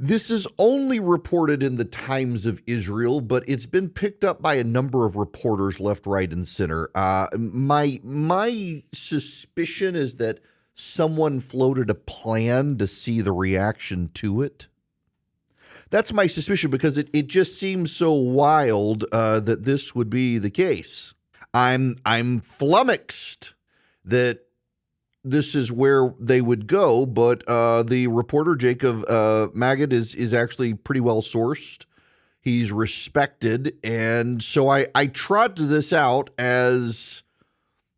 This is only reported in the Times of Israel, but it's been picked up by a number of reporters left, right, and center. My suspicion is that someone floated a plan to see the reaction to it. That's my suspicion because it just seems so wild that this would be the case. I'm flummoxed that this is where they would go, but the reporter, Jacob Magid, is actually pretty well sourced. He's respected, and so I trot this out as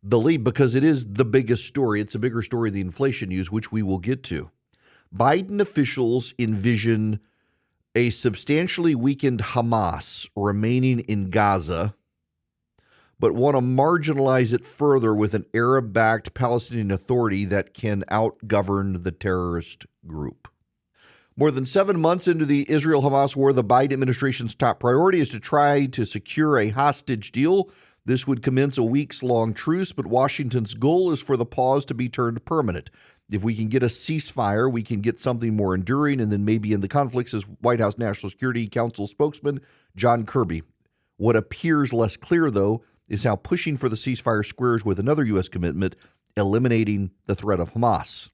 the lead because it is the biggest story. It's a bigger story than the inflation news, which we will get to. Biden officials envision a substantially weakened Hamas remaining in Gaza, but want to marginalize it further with an Arab-backed Palestinian Authority that can outgovern the terrorist group. More than 7 months into the Israel-Hamas war, the Biden administration's top priority is to try to secure a hostage deal. This would commence a weeks-long truce, but Washington's goal is for the pause to be turned permanent. If we can get a ceasefire, we can get something more enduring, and then maybe end the conflict, says White House National Security Council spokesman John Kirby. What appears less clear, though, is how pushing for the ceasefire squares with another U.S. commitment, eliminating the threat of Hamas.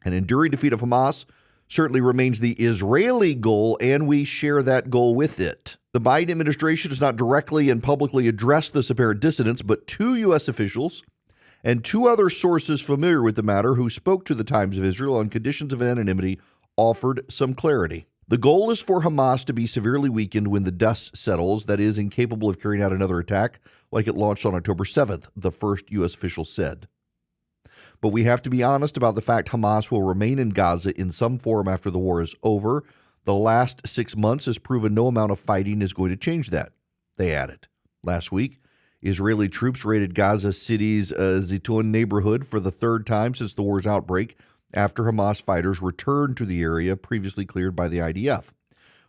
An enduring defeat of Hamas certainly remains the Israeli goal, and we share that goal with it. The Biden administration has not directly and publicly addressed this apparent dissonance, but 2 U.S. officials and 2 other sources familiar with the matter who spoke to the Times of Israel on conditions of anonymity offered some clarity. The goal is for Hamas to be severely weakened when the dust settles, that is, incapable of carrying out another attack like it launched on October 7th, the first U.S. official said. But we have to be honest about the fact Hamas will remain in Gaza in some form after the war is over. The last 6 months has proven no amount of fighting is going to change that, they added. Last week, Israeli troops raided Gaza City's Zaytun neighborhood for the 3rd time since the war's outbreak, after Hamas fighters returned to the area previously cleared by the IDF.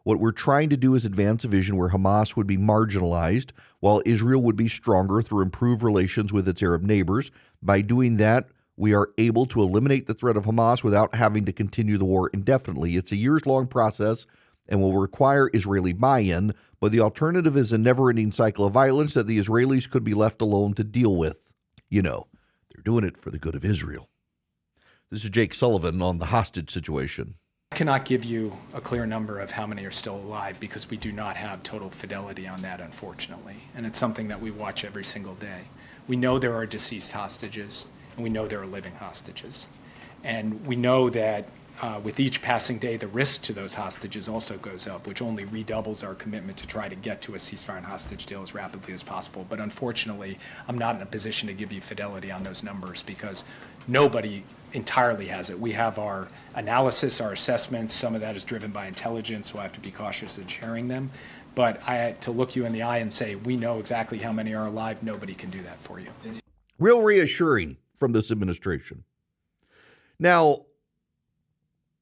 What we're trying to do is advance a vision where Hamas would be marginalized, while Israel would be stronger through improved relations with its Arab neighbors. By doing that, we are able to eliminate the threat of Hamas without having to continue the war indefinitely. It's a years-long process and will require Israeli buy-in, but the alternative is a never-ending cycle of violence that the Israelis could be left alone to deal with. You know, they're doing it for the good of Israel. This is Jake Sullivan on the hostage situation. I cannot give you a clear number of how many are still alive because we do not have total fidelity on that, unfortunately. And it's something that we watch every single day. We know there are deceased hostages, and we know there are living hostages. And we know that with each passing day, the risk to those hostages also goes up, which only redoubles our commitment to try to get to a ceasefire and hostage deal as rapidly as possible. But unfortunately, I'm not in a position to give you fidelity on those numbers because nobody entirely has it. We have our analysis, our assessments. Some of that is driven by intelligence, so I have to be cautious in sharing them. But to look you in the eye and say, we know exactly how many are alive, nobody can do that for you. Real reassuring from this administration. Now,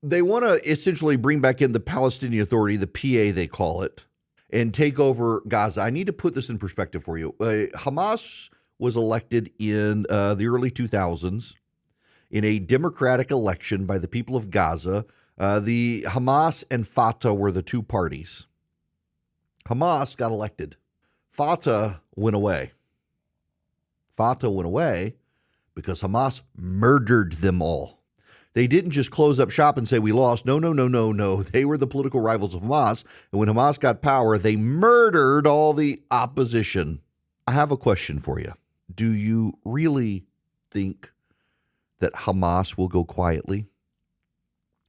they want to essentially bring back in the Palestinian Authority, the PA they call it, and take over Gaza. I need to put this in perspective for you. Hamas was elected in the early 2000s in a democratic election by the people of Gaza. The Hamas and Fatah were the 2 parties. Hamas got elected. Fatah went away. Fatah went away because Hamas murdered them all. They didn't just close up shop and say we lost. No. They were the political rivals of Hamas. And when Hamas got power, they murdered all the opposition. I have a question for you. Do you really think that Hamas will go quietly?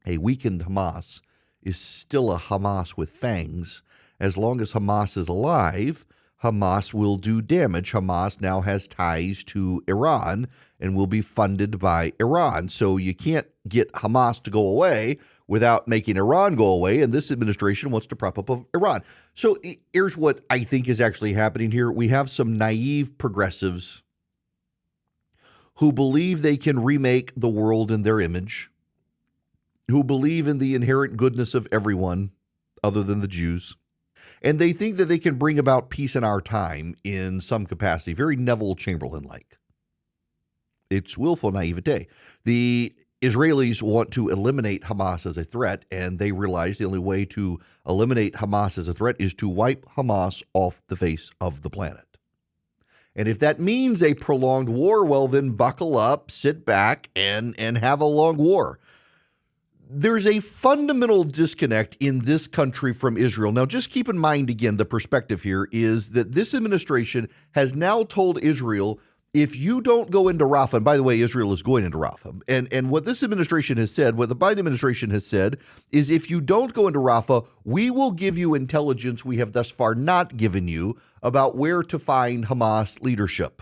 A weakened Hamas is still a Hamas with fangs. As long as Hamas is alive, Hamas will do damage. Hamas now has ties to Iran and will be funded by Iran. So you can't get Hamas to go away without making Iran go away, and this administration wants to prop up of Iran. So here's what I think is actually happening here. We have some naive progressives who believe they can remake the world in their image, who believe in the inherent goodness of everyone other than the Jews. And they think that they can bring about peace in our time in some capacity, very Neville Chamberlain-like. It's willful naivete. The Israelis want to eliminate Hamas as a threat, and they realize the only way to eliminate Hamas as a threat is to wipe Hamas off the face of the planet. And if that means a prolonged war, well, then buckle up, sit back, and have a long war. There's a fundamental disconnect in this country from Israel. Now, just keep in mind, again, the perspective here is that this administration has now told Israel, if you don't go into Rafah, and by the way, Israel is going into Rafah, and what this administration has said, what the Biden administration has said, is if you don't go into Rafah, we will give you intelligence we have thus far not given you about where to find Hamas leadership.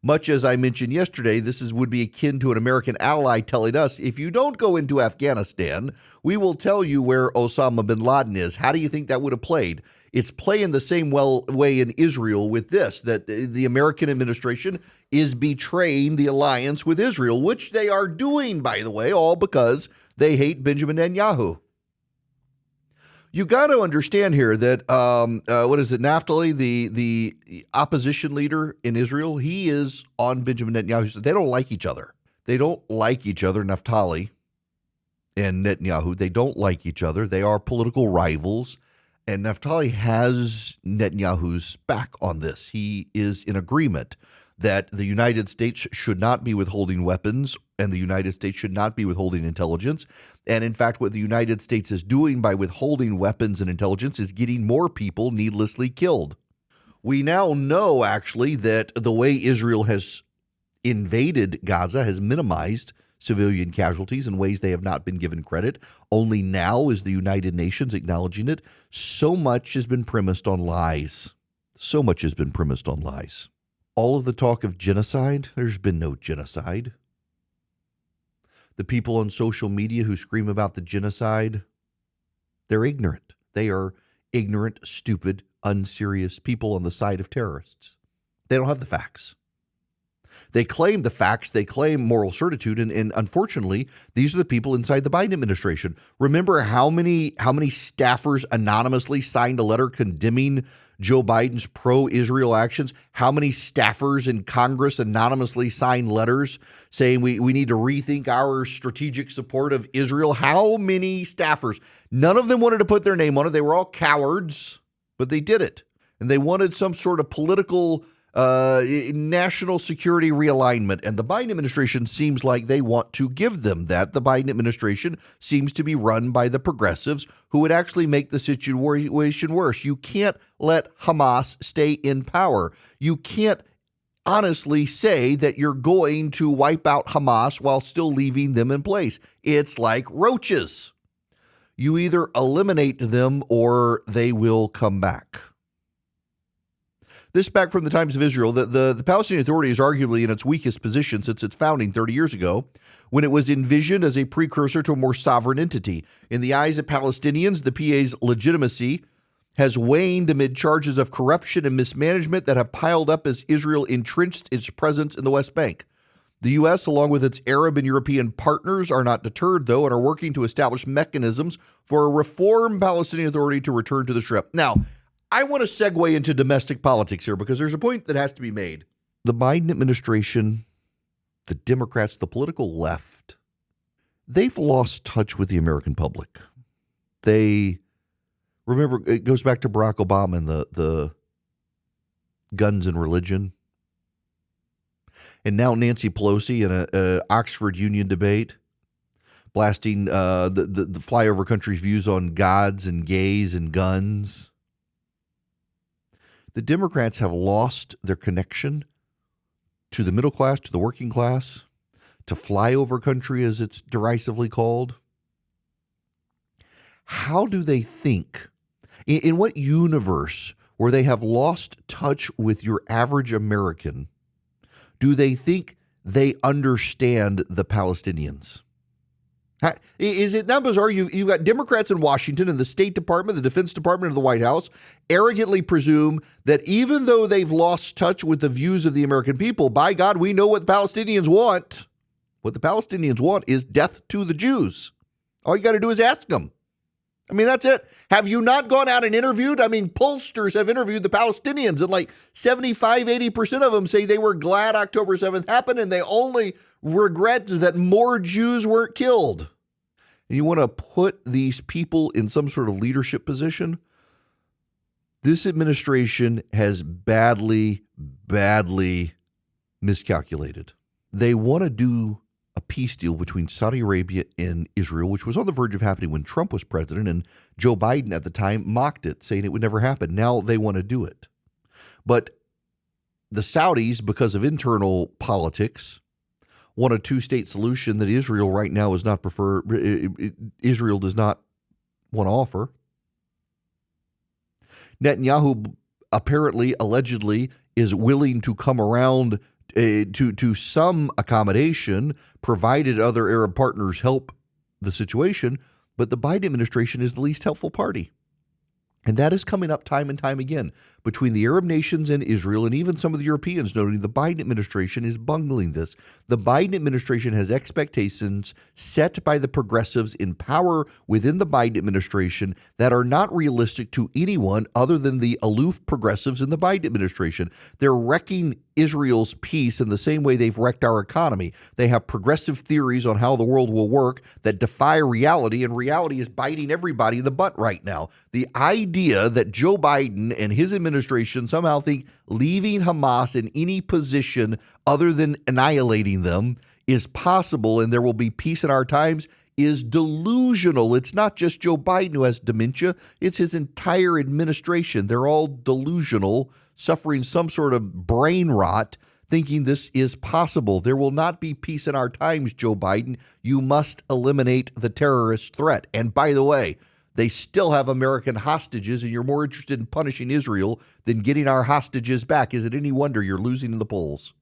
Much as I mentioned yesterday, would be akin to an American ally telling us, if you don't go into Afghanistan, we will tell you where Osama bin Laden is. How do you think that would have played? It's playing the same way in Israel with this, that the American administration is betraying the alliance with Israel, which they are doing, by the way, all because they hate Benjamin Netanyahu. You got to understand here that, Naphtali, the opposition leader in Israel, he is on Benjamin Netanyahu. They don't like each other. They don't like each other, Naphtali and Netanyahu. They don't like each other. They are political rivals. And Naphtali has Netanyahu's back on this. He is in agreement that the United States should not be withholding weapons and the United States should not be withholding intelligence. And in fact, what the United States is doing by withholding weapons and intelligence is getting more people needlessly killed. We now know, actually, that the way Israel has invaded Gaza has minimized civilian casualties in ways they have not been given credit. Only now is the United Nations acknowledging it. So much has been premised on lies. So much has been premised on lies. All of the talk of genocide, there's been no genocide. The people on social media who scream about the genocide, they're ignorant. They are ignorant, stupid, unserious people on the side of terrorists. They don't have the facts. They claim the facts, they claim moral certitude, and unfortunately, these are the people inside the Biden administration. Remember how many staffers anonymously signed a letter condemning Joe Biden's pro-Israel actions? How many staffers in Congress anonymously signed letters saying we need to rethink our strategic support of Israel? How many staffers? None of them wanted to put their name on it. They were all cowards, but they did it. And they wanted some sort of political national security realignment, and the Biden administration seems like they want to give them that. The Biden administration seems to be run by the progressives who would actually make the situation worse. You can't let Hamas stay in power. You can't honestly say that you're going to wipe out Hamas while still leaving them in place. It's like roaches. You either eliminate them or they will come back. This back from the times of Israel, the Palestinian Authority is arguably in its weakest position since its founding 30 years ago, when it was envisioned as a precursor to a more sovereign entity. In the eyes of Palestinians, the PA's legitimacy has waned amid charges of corruption and mismanagement that have piled up as Israel entrenched its presence in the West Bank. The U.S., along with its Arab and European partners, are not deterred, though, and are working to establish mechanisms for a reformed Palestinian Authority to return to the Strip. Now, I want to segue into domestic politics here because there's a point that has to be made. The Biden administration, the Democrats, the political left, they've lost touch with the American public. They, remember, it goes back to Barack Obama and the guns and religion. And now Nancy Pelosi in a Oxford Union debate, blasting the flyover country's views on gods and gays and guns. The Democrats have lost their connection to the middle class, to the working class, to flyover country, as it's derisively called. How do they think? In what universe where they have lost touch with your average American, do they think they understand the Palestinians? Is it not bizarre? You've got Democrats in Washington and the State Department, the Defense Department of the White House arrogantly presume that even though they've lost touch with the views of the American people, by God, we know what the Palestinians want. What the Palestinians want is death to the Jews. All you got to do is ask them. I mean, that's it. Have you not gone out and interviewed? I mean, pollsters have interviewed the Palestinians, and like 75, 80% of them say they were glad October 7th happened, and they only regret that more Jews weren't killed. And you want to put these people in some sort of leadership position? This administration has badly miscalculated. They want to do a peace deal between Saudi Arabia and Israel, which was on the verge of happening when Trump was president, and Joe Biden at the time mocked it, saying it would never happen. Now they want to do it. But the Saudis, because of internal politics, want a two-state solution that Israel right now is not Israel does not want to offer. Netanyahu apparently, allegedly, is willing to come around to some accommodation, provided other Arab partners help the situation. But the Biden administration is the least helpful party. And that is coming up time and time again between the Arab nations and Israel, and even some of the Europeans noting the Biden administration is bungling this. The Biden administration has expectations set by the progressives in power within the Biden administration that are not realistic to anyone other than the aloof progressives in the Biden administration. They're wrecking Israel's peace in the same way they've wrecked our economy. They have progressive theories on how the world will work that defy reality, and reality is biting everybody in the butt right now. The idea that Joe Biden and his administration somehow think leaving Hamas in any position other than annihilating them is possible and there will be peace in our times is delusional. It's not just Joe Biden who has dementia. It's his entire administration. They're all delusional, suffering some sort of brain rot, thinking this is possible. There will not be peace in our times, Joe Biden. You must eliminate the terrorist threat. And by the way, they still have American hostages, and you're more interested in punishing Israel than getting our hostages back. Is it any wonder you're losing in the polls?